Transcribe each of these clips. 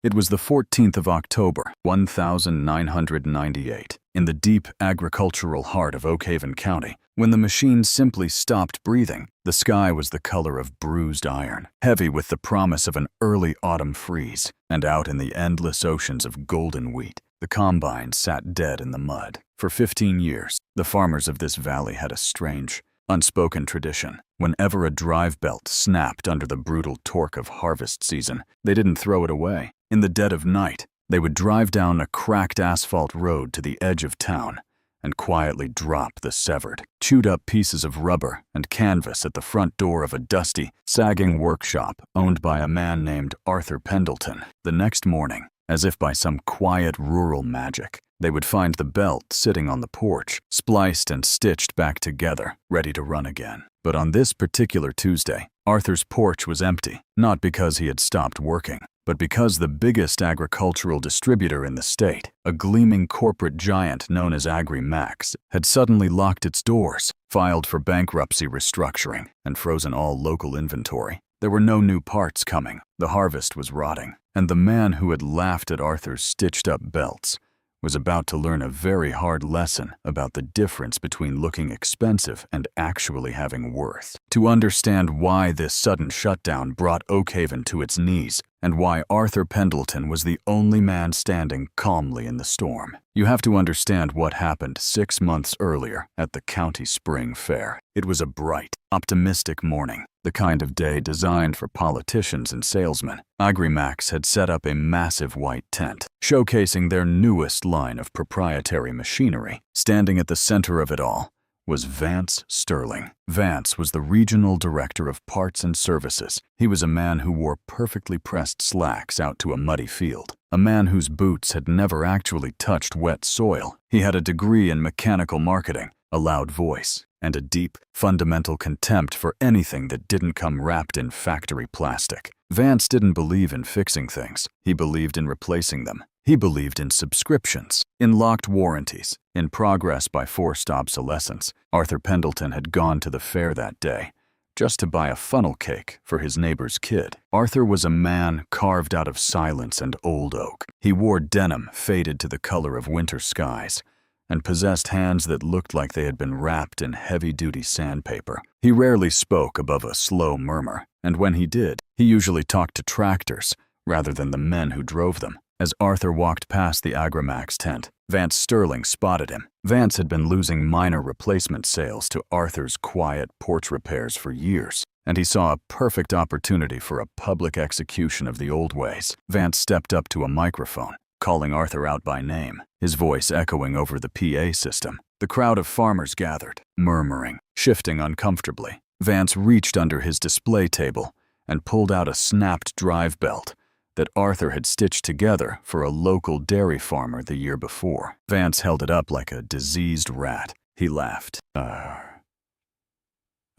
It was the 14th of October, 1998, in the deep agricultural heart of Oakhaven County. When the machine simply stopped breathing, the sky was the color of bruised iron, heavy with the promise of an early autumn freeze, and out in the endless oceans of golden wheat, the combine sat dead in the mud. For 15 years, the farmers of this valley had a strange, unspoken tradition. Whenever a drive belt snapped under the brutal torque of harvest season, they didn't throw it away. In the dead of night, they would drive down a cracked asphalt road to the edge of town and quietly drop the severed, chewed-up pieces of rubber and canvas at the front door of a dusty, sagging workshop owned by a man named Arthur Pendleton. The next morning, as if by some quiet rural magic, they would find the belt sitting on the porch, spliced and stitched back together, ready to run again. But on this particular Tuesday, Arthur's porch was empty, not because he had stopped working, but because the biggest agricultural distributor in the state, a gleaming corporate giant known as Agri-Max, had suddenly locked its doors, filed for bankruptcy restructuring, and frozen all local inventory. There were no new parts coming, the harvest was rotting, and the man who had laughed at Arthur's stitched-up belts was about to learn a very hard lesson about the difference between looking expensive and actually having worth. To understand why this sudden shutdown brought Oakhaven to its knees, and why Arthur Pendleton was the only man standing calmly in the storm, you have to understand what happened 6 months earlier at the county spring fair. It was a bright, optimistic morning, the kind of day designed for politicians and salesmen. Agri-Max had set up a massive white tent, showcasing their newest line of proprietary machinery. Standing at the center of it all was Vance Sterling. Vance was the regional director of parts and services. He was a man who wore perfectly pressed slacks out to a muddy field, a man whose boots had never actually touched wet soil. He had a degree in mechanical marketing, a loud voice, and a deep, fundamental contempt for anything that didn't come wrapped in factory plastic. Vance didn't believe in fixing things. He believed in replacing them. He believed in subscriptions, in locked warranties, in progress by forced obsolescence. Arthur Pendleton had gone to the fair that day just to buy a funnel cake for his neighbor's kid. Arthur was a man carved out of silence and old oak. He wore denim faded to the color of winter skies, and possessed hands that looked like they had been wrapped in heavy-duty sandpaper. He rarely spoke above a slow murmur, and when he did, he usually talked to tractors rather than the men who drove them. As Arthur walked past the Agri-Max tent, Vance Sterling spotted him. Vance had been losing minor replacement sales to Arthur's quiet porch repairs for years, and he saw a perfect opportunity for a public execution of the old ways. Vance stepped up to a microphone, calling Arthur out by name, his voice echoing over the PA system. The crowd of farmers gathered, murmuring, shifting uncomfortably. Vance reached under his display table and pulled out a snapped drive belt that Arthur had stitched together for a local dairy farmer the year before. Vance held it up like a diseased rat. He laughed. A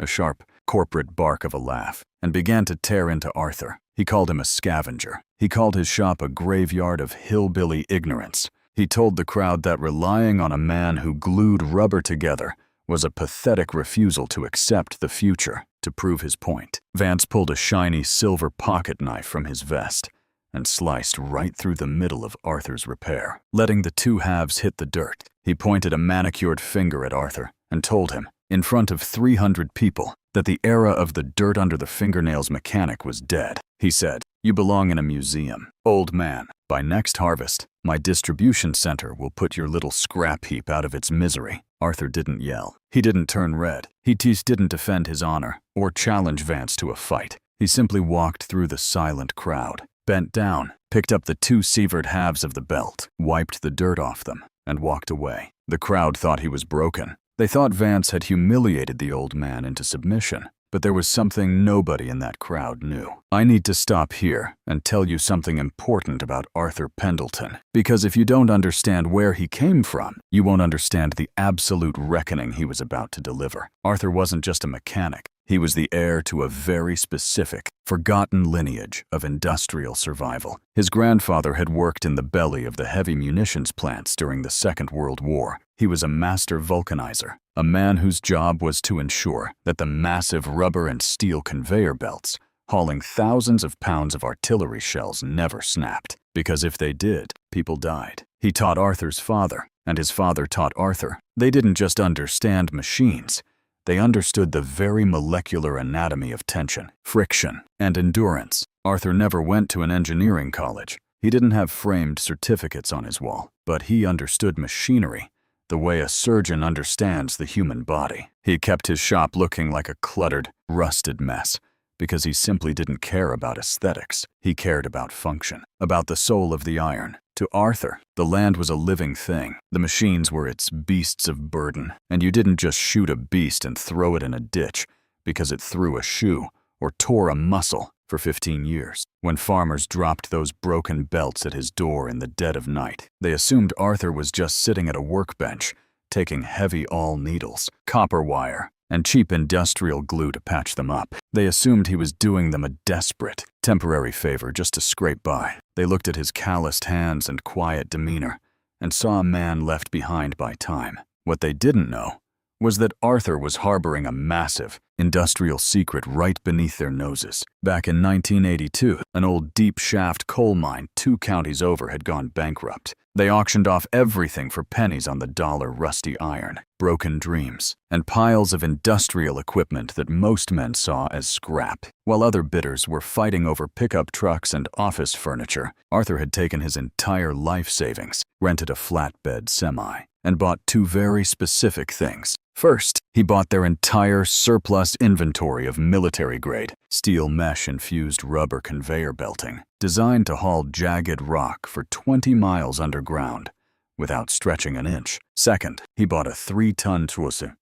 sharp, corporate bark of a laugh, and began to tear into Arthur. He called him a scavenger. He called his shop a graveyard of hillbilly ignorance. He told the crowd that relying on a man who glued rubber together was a pathetic refusal to accept the future. To prove his point, Vance pulled a shiny silver pocket knife from his vest and sliced right through the middle of Arthur's repair, letting the two halves hit the dirt. He pointed a manicured finger at Arthur and told him, in front of 300 people, that the era of the dirt under the fingernails mechanic was dead. He said, "You belong in a museum, old man. By next harvest, my distribution center will put your little scrap heap out of its misery." Arthur didn't yell. He didn't turn red. He didn't defend his honor or challenge Vance to a fight. He simply walked through the silent crowd, bent down, picked up the two severed halves of the belt, wiped the dirt off them, and walked away. The crowd thought he was broken. They thought Vance had humiliated the old man into submission, but there was something nobody in that crowd knew. I need to stop here and tell you something important about Arthur Pendleton, because if you don't understand where he came from, you won't understand the absolute reckoning he was about to deliver. Arthur wasn't just a mechanic. He was the heir to a very specific, forgotten lineage of industrial survival. His grandfather had worked in the belly of the heavy munitions plants during the Second World War. He was a master vulcanizer, a man whose job was to ensure that the massive rubber and steel conveyor belts hauling thousands of pounds of artillery shells never snapped. because if they did, people died. He taught Arthur's father, and his father taught Arthur. They didn't just understand machines. They understood the very molecular anatomy of tension, friction, and endurance. Arthur never went to an engineering college. He didn't have framed certificates on his wall, but he understood machinery, the way a surgeon understands the human body. He kept his shop looking like a cluttered, rusted mess, because he simply didn't care about aesthetics. He cared about function, about the soul of the iron. To Arthur, the land was a living thing. The machines were its beasts of burden, and you didn't just shoot a beast and throw it in a ditch because it threw a shoe or tore a muscle. For 15 years, when farmers dropped those broken belts at his door in the dead of night, they assumed Arthur was just sitting at a workbench, taking heavy awl needles, copper wire, and cheap industrial glue to patch them up. They assumed he was doing them a desperate, temporary favor just to scrape by. They looked at his calloused hands and quiet demeanor and saw a man left behind by time. What they didn't know was that Arthur was harboring a massive, industrial secret right beneath their noses. Back in 1982, an old deep-shaft coal mine 2 counties over had gone bankrupt. They auctioned off everything for pennies on the dollar rusty iron, broken dreams, and piles of industrial equipment that most men saw as scrap. While other bidders were fighting over pickup trucks and office furniture, Arthur had taken his entire life savings, rented a flatbed semi, and bought 2 very specific things. First, he bought their entire surplus inventory of military-grade, steel mesh-infused rubber conveyor belting, designed to haul jagged rock for 20 miles underground without stretching an inch. Second, he bought a 3-ton Tuosu,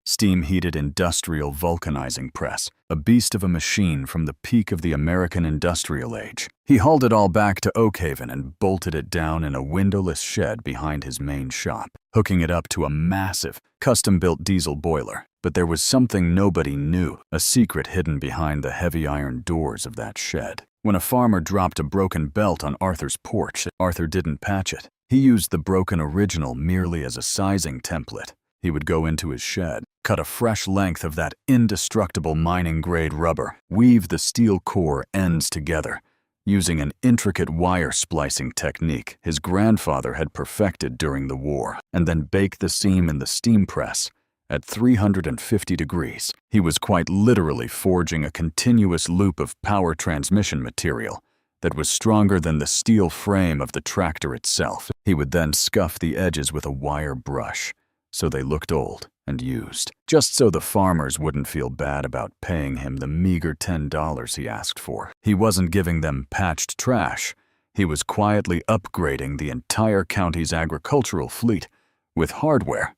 steam-heated industrial vulcanizing press, a beast of a machine from the peak of the American industrial age. He hauled it all back to Oakhaven and bolted it down in a windowless shed behind his main shop, hooking it up to a massive, custom-built diesel boiler. But there was something nobody knew, a secret hidden behind the heavy iron doors of that shed. When a farmer dropped a broken belt on Arthur's porch, Arthur didn't patch it. He used the broken original merely as a sizing template. He would go into his shed, cut a fresh length of that indestructible mining-grade rubber, weave the steel core ends together, using an intricate wire splicing technique his grandfather had perfected during the war, and then bake the seam in the steam press at 350 degrees. He was quite literally forging a continuous loop of power transmission material that was stronger than the steel frame of the tractor itself. He would then scuff the edges with a wire brush, so they looked old and used, just so the farmers wouldn't feel bad about paying him the meager $10 he asked for. He wasn't giving them patched trash. He was quietly upgrading the entire county's agricultural fleet with hardware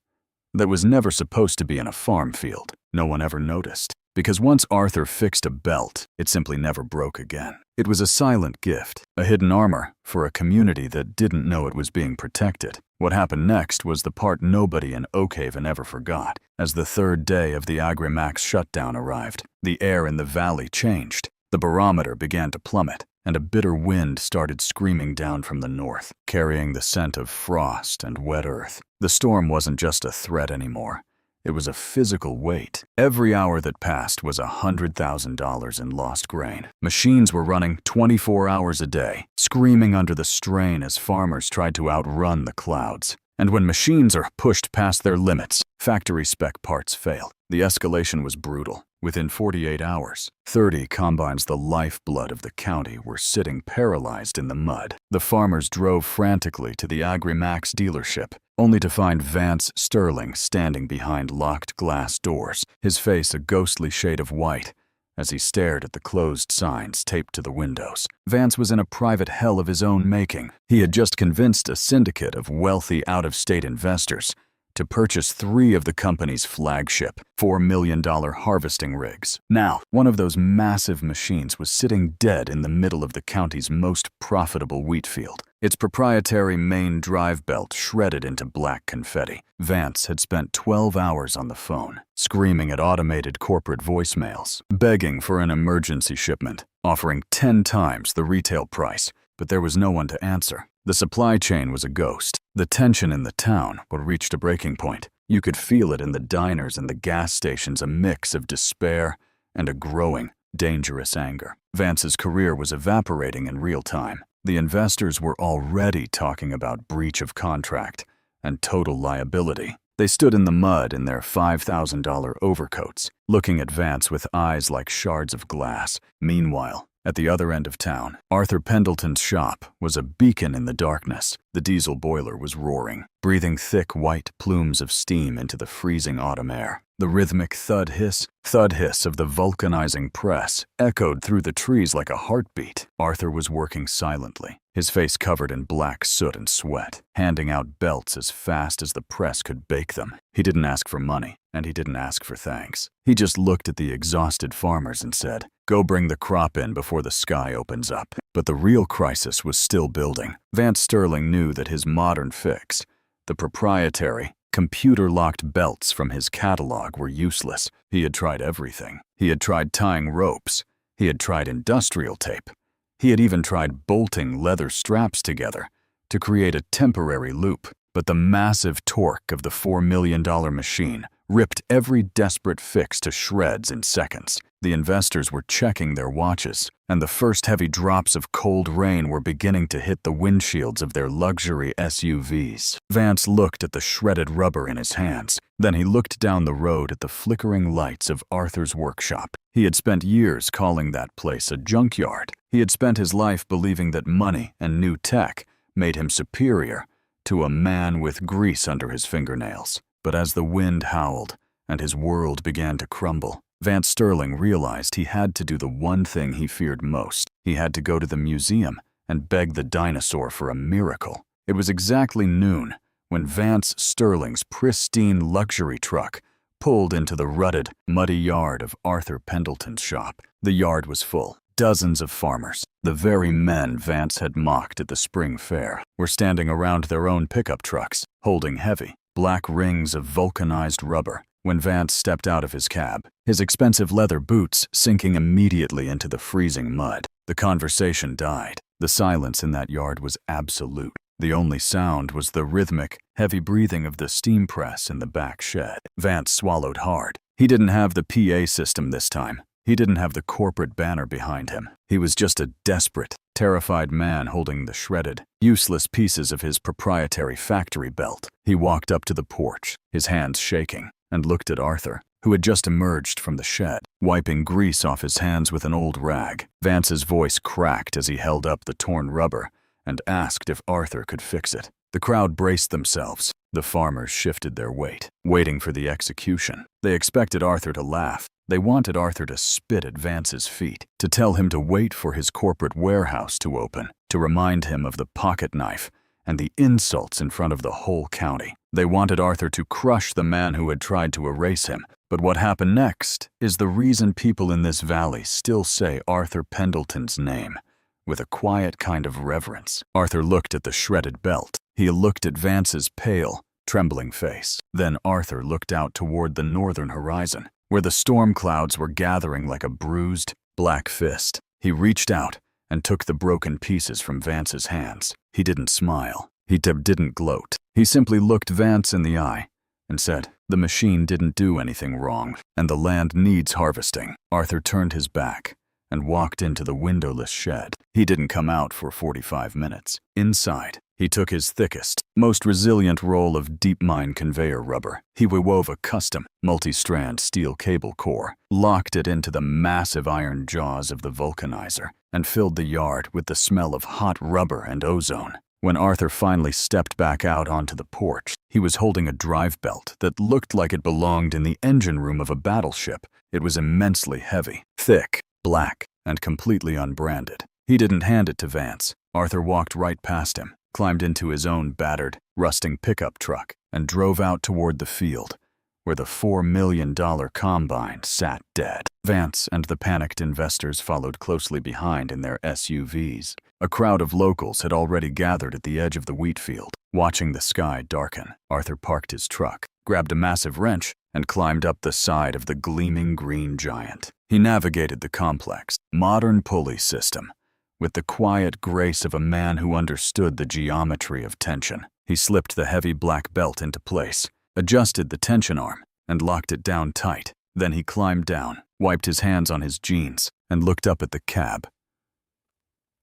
that was never supposed to be in a farm field. No one ever noticed, because once Arthur fixed a belt, it simply never broke again. It was a silent gift, a hidden armor for a community that didn't know it was being protected. What happened next was the part nobody in Oakhaven ever forgot. As the 3rd day of the Agrimax shutdown arrived, the air in the valley changed. The barometer began to plummet, and a bitter wind started screaming down from the north, carrying the scent of frost and wet earth. The storm wasn't just a threat anymore. It was a physical weight. Every hour that passed was $100,000 in lost grain. Machines were running 24 hours a day, screaming under the strain as farmers tried to outrun the clouds. And when machines are pushed past their limits, factory-spec parts fail. The escalation was brutal. Within 48 hours, 30 combines, the lifeblood of the county, were sitting paralyzed in the mud. The farmers drove frantically to the Agrimax dealership, only to find Vance Sterling standing behind locked glass doors, his face a ghostly shade of white, as he stared at the closed signs taped to the windows. Vance was in a private hell of his own making. He had just convinced a syndicate of wealthy out-of-state investors to purchase 3 of the company's flagship $4 million harvesting rigs. Now, one of those massive machines was sitting dead in the middle of the county's most profitable wheat field, its proprietary main drive belt shredded into black confetti. Vance had spent 12 hours on the phone, screaming at automated corporate voicemails, begging for an emergency shipment, offering 10 times the retail price, but there was no one to answer. The supply chain was a ghost. The tension in the town had reached a breaking point. You could feel it in the diners and the gas stations, a mix of despair and a growing, dangerous anger. Vance's career was evaporating in real time. The investors were already talking about breach of contract and total liability. They stood in the mud in their $5,000 overcoats, looking at Vance with eyes like shards of glass. Meanwhile, at the other end of town, Arthur Pendleton's shop was a beacon in the darkness. The diesel boiler was roaring, breathing thick white plumes of steam into the freezing autumn air. The rhythmic thud hiss of the vulcanizing press echoed through the trees like a heartbeat. Arthur was working silently, his face covered in black soot and sweat, handing out belts as fast as the press could bake them. He didn't ask for money, and he didn't ask for thanks. He just looked at the exhausted farmers and said, "Go bring the crop in before the sky opens up." But the real crisis was still building. Vance Sterling knew that his modern fix, the proprietary, computer-locked belts from his catalog, were useless. He had tried everything. He had tried tying ropes. He had tried industrial tape. He had even tried bolting leather straps together to create a temporary loop. But the massive torque of the $4 million machine ripped every desperate fix to shreds in seconds. The investors were checking their watches, and the first heavy drops of cold rain were beginning to hit the windshields of their luxury SUVs. Vance looked at the shredded rubber in his hands. Then he looked down the road at the flickering lights of Arthur's workshop. He had spent years calling that place a junkyard. He had spent his life believing that money and new tech made him superior to a man with grease under his fingernails. But as the wind howled and his world began to crumble, Vance Sterling realized he had to do the one thing he feared most. He had to go to the museum and beg the dinosaur for a miracle. It was exactly noon when Vance Sterling's pristine luxury truck pulled into the rutted, muddy yard of Arthur Pendleton's shop. The yard was full. Dozens of farmers, the very men Vance had mocked at the spring fair, were standing around their own pickup trucks, holding heavy, black rings of vulcanized rubber. When Vance stepped out of his cab, his expensive leather boots sinking immediately into the freezing mud, the conversation died. The silence in that yard was absolute. The only sound was the rhythmic, heavy breathing of the steam press in the back shed. Vance swallowed hard. He didn't have the PA system this time. He didn't have the corporate banner behind him. He was just a desperate, terrified man holding the shredded, useless pieces of his proprietary factory belt. He walked up to the porch, his hands shaking, and looked at Arthur, who had just emerged from the shed, wiping grease off his hands with an old rag. Vance's voice cracked as he held up the torn rubber and asked if Arthur could fix it. The crowd braced themselves. The farmers shifted their weight, waiting for the execution. They expected Arthur to laugh. They wanted Arthur to spit at Vance's feet, to tell him to wait for his corporate warehouse to open, to remind him of the pocket knife and the insults in front of the whole county. They wanted Arthur to crush the man who had tried to erase him. But what happened next is the reason people in this valley still say Arthur Pendleton's name with a quiet kind of reverence. Arthur looked at the shredded belt. He looked at Vance's pale, trembling face. Then Arthur looked out toward the northern horizon, where the storm clouds were gathering like a bruised, black fist. He reached out and took the broken pieces from Vance's hands. He didn't smile. He didn't gloat. He simply looked Vance in the eye and said, "The machine didn't do anything wrong, and the land needs harvesting." Arthur turned his back and walked into the windowless shed. He didn't come out for 45 minutes. Inside, he took his thickest, most resilient roll of deep mine conveyor rubber. He wove a custom, multi-strand steel cable core, locked it into the massive iron jaws of the vulcanizer, and filled the yard with the smell of hot rubber and ozone. When Arthur finally stepped back out onto the porch, he was holding a drive belt that looked like it belonged in the engine room of a battleship. It was immensely heavy, thick, black, and completely unbranded. He didn't hand it to Vance. Arthur walked right past him, climbed into his own battered, rusting pickup truck, and drove out toward the field, where the $4 million combine sat dead. Vance and the panicked investors followed closely behind in their SUVs. A crowd of locals had already gathered at the edge of the wheat field. Watching the sky darken, Arthur parked his truck, grabbed a massive wrench, and climbed up the side of the gleaming green giant. He navigated the complex, modern pulley system with the quiet grace of a man who understood the geometry of tension. He slipped the heavy black belt into place, adjusted the tension arm, and locked it down tight. Then he climbed down, wiped his hands on his jeans, and looked up at the cab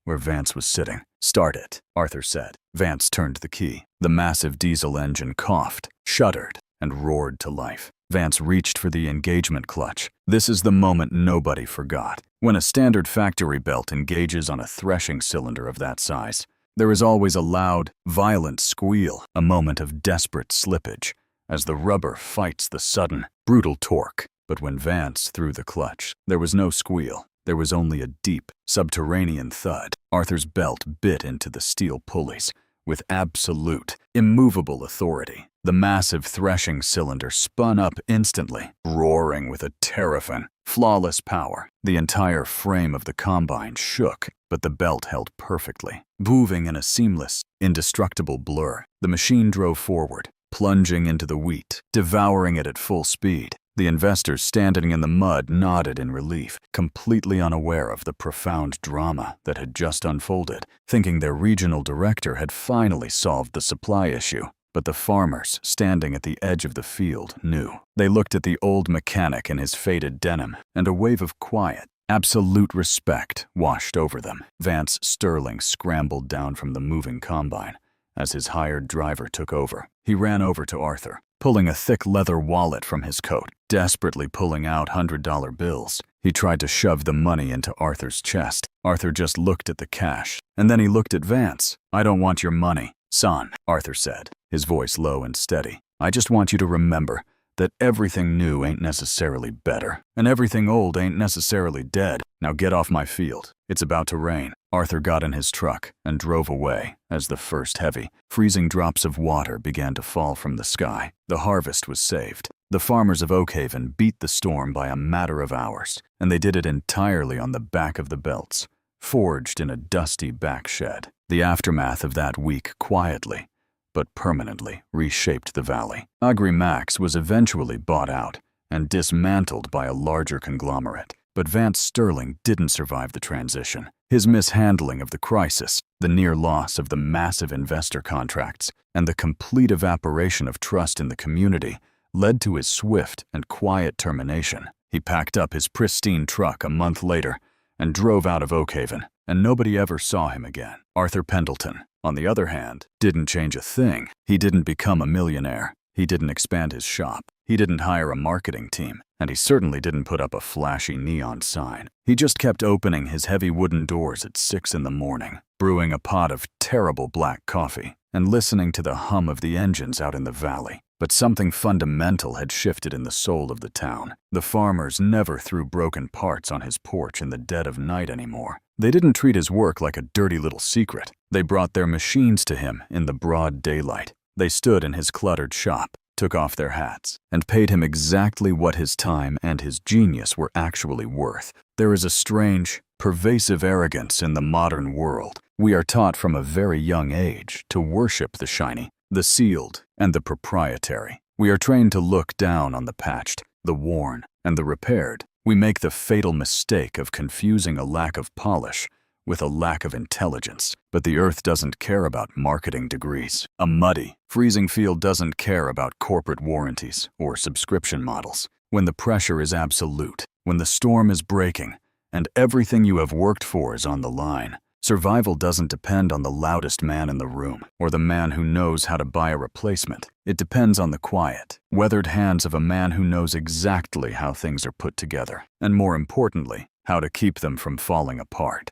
where Vance was sitting. "Start it," Arthur said. Vance turned the key. The massive diesel engine coughed, shuddered, and roared to life. Vance reached for the engagement clutch. This is the moment nobody forgot. When a standard factory belt engages on a threshing cylinder of that size, there is always a loud, violent squeal, a moment of desperate slippage, as the rubber fights the sudden, brutal torque. But when Vance threw the clutch, there was no squeal. There was only a deep, subterranean thud. Arthur's belt bit into the steel pulleys with absolute, immovable authority. The massive threshing cylinder spun up instantly, roaring with a terrifying, flawless power. The entire frame of the combine shook, but the belt held perfectly, moving in a seamless, indestructible blur. The machine drove forward, plunging into the wheat, devouring it at full speed. The investors standing in the mud nodded in relief, completely unaware of the profound drama that had just unfolded, thinking their regional director had finally solved the supply issue. But the farmers standing at the edge of the field knew. They looked at the old mechanic in his faded denim, and a wave of quiet, absolute respect washed over them. Vance Sterling scrambled down from the moving combine as his hired driver took over. He ran over to Arthur, pulling a thick leather wallet from his coat, desperately pulling out $100 bills. He tried to shove the money into Arthur's chest. Arthur just looked at the cash, and then he looked at Vance. "I don't want your money, son," Arthur said, his voice low and steady. "I just want you to remember that everything new ain't necessarily better, and everything old ain't necessarily dead. Now get off my field. It's about to rain." Arthur got in his truck and drove away as the first heavy, freezing drops of water began to fall from the sky. The harvest was saved. The farmers of Oakhaven beat the storm by a matter of hours, and they did it entirely on the back of the belts, forged in a dusty back shed. The aftermath of that week quietly, but permanently reshaped the valley. Agri-Max was eventually bought out and dismantled by a larger conglomerate. But Vance Sterling didn't survive the transition. His mishandling of the crisis, the near loss of the massive investor contracts, and the complete evaporation of trust in the community led to his swift and quiet termination. He packed up his pristine truck a month later and drove out of Oakhaven, and nobody ever saw him again. Arthur Pendleton, on the other hand, didn't change a thing. He didn't become a millionaire. He didn't expand his shop. He didn't hire a marketing team, and he certainly didn't put up a flashy neon sign. He just kept opening his heavy wooden doors at 6 in the morning, brewing a pot of terrible black coffee, and listening to the hum of the engines out in the valley. But something fundamental had shifted in the soul of the town. The farmers never threw broken parts on his porch in the dead of night anymore. They didn't treat his work like a dirty little secret. They brought their machines to him in the broad daylight. They stood in his cluttered shop, took off their hats, and paid him exactly what his time and his genius were actually worth. There is a strange, pervasive arrogance in the modern world. We are taught from a very young age to worship the shiny, the sealed, and the proprietary. We are trained to look down on the patched, the worn, and the repaired. We make the fatal mistake of confusing a lack of polish with a lack of intelligence. But the earth doesn't care about marketing degrees. A muddy, freezing field doesn't care about corporate warranties or subscription models. When the pressure is absolute, when the storm is breaking, and everything you have worked for is on the line, survival doesn't depend on the loudest man in the room or the man who knows how to buy a replacement. It depends on the quiet, weathered hands of a man who knows exactly how things are put together, and more importantly, how to keep them from falling apart.